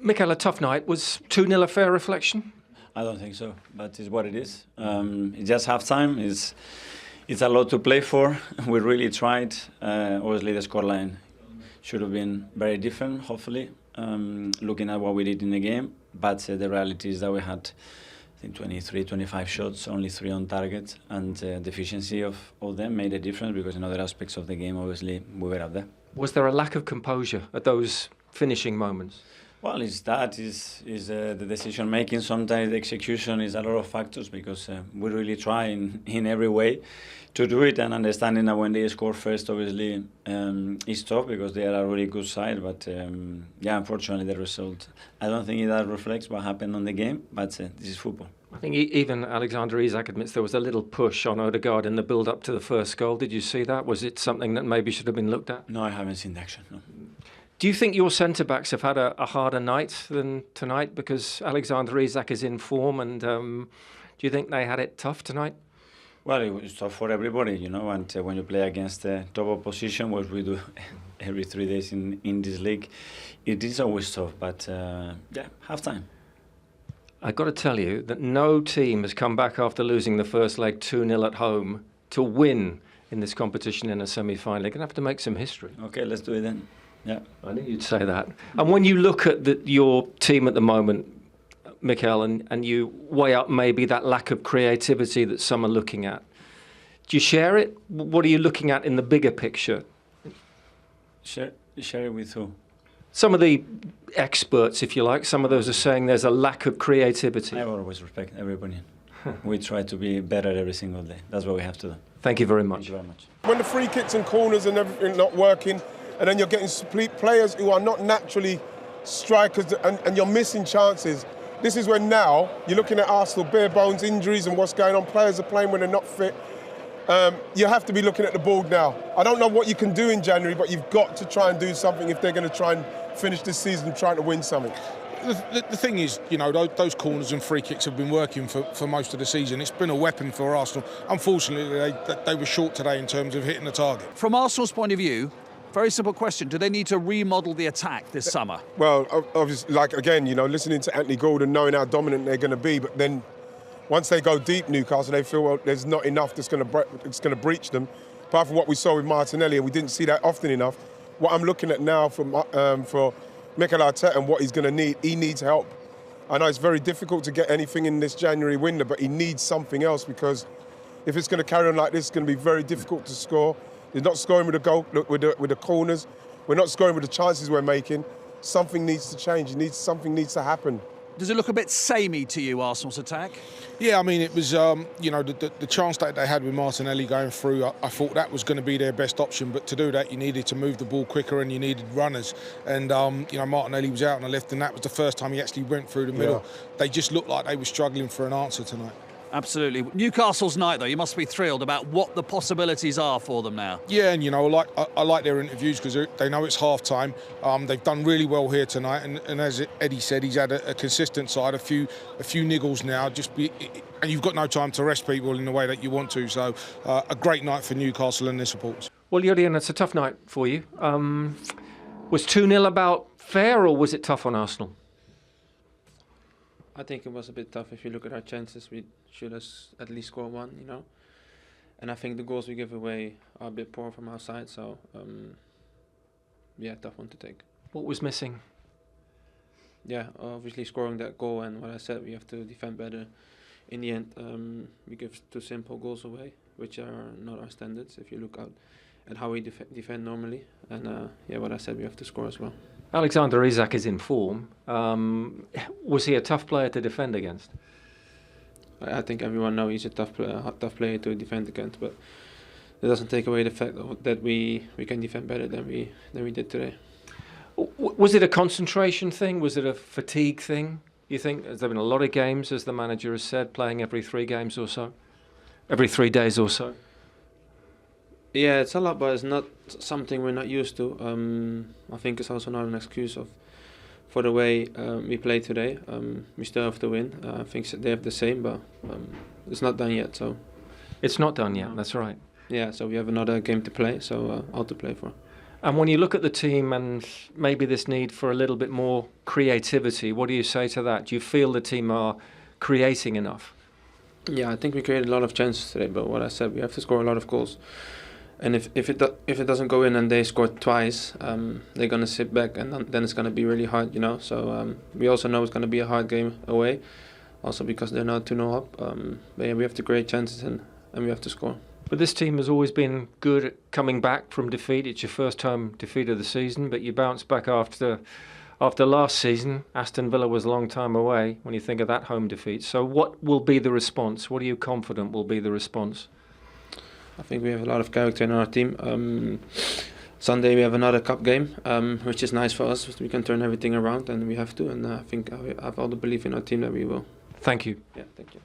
Mikel, a tough night. Was 2-0 a fair reflection? I don't think so, but it's what it is. It's just half-time. It's a lot to play for. We really tried. Obviously, the scoreline should have been very different, hopefully, looking at what we did in the game. But the reality is that we had, I think, 23, 25 shots, only 3 on target, and the efficiency of them made a difference because in other aspects of the game, obviously, we were up there. Was there a lack of composure at those finishing moments? Well, it's the decision making. Sometimes the execution is a lot of factors because we really try in every way to do it, and understanding that when they score first, obviously, it's tough because they are a really good side. But unfortunately, the result, I don't think that reflects what happened on the game. But this is football. I think even Alexander Isak admits there was a little push on Odegaard in the build-up to the first goal. Did you see that? Was it something that maybe should have been looked at? No, I haven't seen the action. No. Do you think your centre-backs have had a harder night than tonight because Alexander Isak is in form, and do you think they had it tough tonight? Well, it was tough for everybody, and when you play against the top opposition, what we do every 3 days in this league, it is always tough, but half-time. I've got to tell you that no team has come back after losing the first leg 2-0 at home to win in this competition in a semi-final. They're going to have to make some history. Okay, let's do it then. Yeah, I knew you'd say that. And when you look at your team at the moment, Mikel, and you weigh up maybe that lack of creativity that some are looking at, do you share it? What are you looking at in the bigger picture? Share it with who? Some of the experts, if you like, some of those are saying there's a lack of creativity. I always respect everybody. We try to be better every single day. That's what we have to do. Thank you very much. Thank you very much. When the free kicks and corners and everything not working, and then you're getting players who are not naturally strikers and you're missing chances. This is when now you're looking at Arsenal, bare bones injuries and what's going on. Players are playing when they're not fit. You have to be looking at the board now. I don't know what you can do in January, but you've got to try and do something if they're going to try and finish this season trying to win something. The thing is, those corners and free kicks have been working for most of the season. It's been a weapon for Arsenal. Unfortunately, they were short today in terms of hitting the target. From Arsenal's point of view, very simple question. Do they need to remodel the attack this summer? Well, obviously, listening to Anthony Gordon, knowing how dominant they're going to be, but then once they go deep, Newcastle, they feel, well, there's not enough that's going to breach them. Apart from what we saw with Martinelli, and we didn't see that often enough. What I'm looking at now for Mikel Arteta and what he's going to need, he needs help. I know it's very difficult to get anything in this January window, but he needs something else because if it's going to carry on like this, it's going to be very difficult to score. They're not scoring with the goal, with the corners. We're not scoring with the chances we're making. Something needs to change. Something needs to happen. Does it look a bit samey to you, Arsenal's attack? Yeah, I mean, it was, the chance that they had with Martinelli going through, I thought that was going to be their best option. But to do that, you needed to move the ball quicker and you needed runners. And, Martinelli was out on the left, and that was the first time he actually went through the middle. Yeah. They just looked like they were struggling for an answer tonight. Absolutely. Newcastle's night, though, you must be thrilled about what the possibilities are for them now. Yeah, and I like their interviews because they know it's half-time. They've done really well here tonight, and as Eddie said, he's had a consistent side, a few niggles now. And you've got no time to rest people in the way that you want to. So a great night for Newcastle and their supporters. Well, Julian, it's a tough night for you. Was 2-0 about fair, or was it tough on Arsenal? I think it was a bit tough. If you look at our chances, we should have at least scored one, And I think the goals we give away are a bit poor from our side. So, tough one to take. What was missing? Yeah, obviously scoring that goal, and what I said, we have to defend better. In the end, we give 2 simple goals away, which are not our standards if you look at how we defend normally. And what I said, we have to score as well. Alexander Isak is in form. Was he a tough player to defend against? I think everyone knows he's a tough player to defend against, but it doesn't take away the fact that we can defend better than we did today. Was it a concentration thing? Was it a fatigue thing? You think? Has there been a lot of games, as the manager has said, playing every 3 games or so? Every 3 days or so? Yeah, it's a lot, but it's not something we're not used to. I think it's also not an excuse for the way we play today. We still have to win. I think they have the same, but it's not done yet. So it's not done yet. That's right. Yeah, so we have another game to play. So all to play for. And when you look at the team and maybe this need for a little bit more creativity, what do you say to that? Do you feel the team are creating enough? Yeah, I think we created a lot of chances today, but what I said, we have to score a lot of goals. And if it doesn't go in and they score twice, they're gonna sit back, and then it's gonna be really hard, you know. So we also know it's gonna be a hard game away, also because they're now 2-0 up. But yeah, we have to create chances and we have to score. But this team has always been good at coming back from defeat. It's your first home defeat of the season, but you bounced back after last season. Aston Villa was a long time away when you think of that home defeat. So what will be the response? What are you confident will be the response? I think we have a lot of character in our team. Sunday we have another cup game, which is nice for us. We can turn everything around, and we have to. And I think I have all the belief in our team that we will. Thank you. Yeah, thank you.